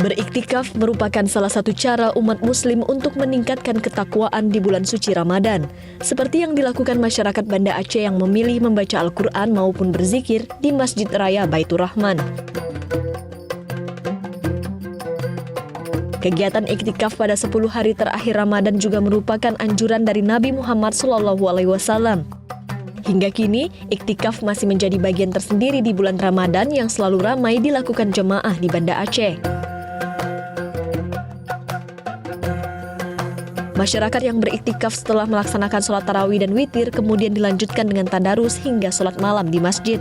Beriktikaf merupakan salah satu cara umat muslim untuk meningkatkan ketakwaan di bulan suci Ramadan, seperti yang dilakukan masyarakat Banda Aceh yang memilih membaca Al-Quran maupun berzikir di Masjid Raya Baitur Rahman. Kegiatan iktikaf pada 10 hari terakhir Ramadan juga merupakan anjuran dari Nabi Muhammad SAW. Hingga kini, iktikaf masih menjadi bagian tersendiri di bulan Ramadan yang selalu ramai dilakukan jemaah di Banda Aceh. Masyarakat yang beriktikaf setelah melaksanakan sholat tarawih dan witir kemudian dilanjutkan dengan tadarus hingga sholat malam di masjid.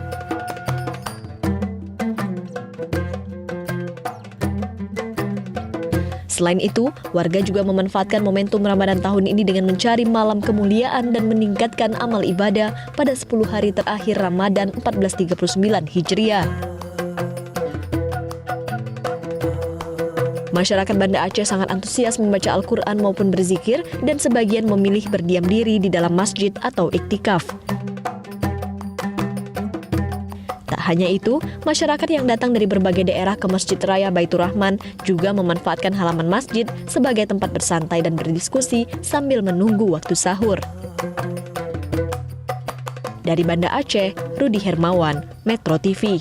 Selain itu, warga juga memanfaatkan momentum Ramadan tahun ini dengan mencari malam kemuliaan dan meningkatkan amal ibadah pada 10 hari terakhir Ramadan 1439 Hijriah. Masyarakat Banda Aceh sangat antusias membaca Al-Quran maupun berzikir dan sebagian memilih berdiam diri di dalam masjid atau iktikaf. Tak hanya itu, masyarakat yang datang dari berbagai daerah ke Masjid Raya Baitur Rahman juga memanfaatkan halaman masjid sebagai tempat bersantai dan berdiskusi sambil menunggu waktu sahur. Dari Banda Aceh, Rudi Hermawan, Metro TV.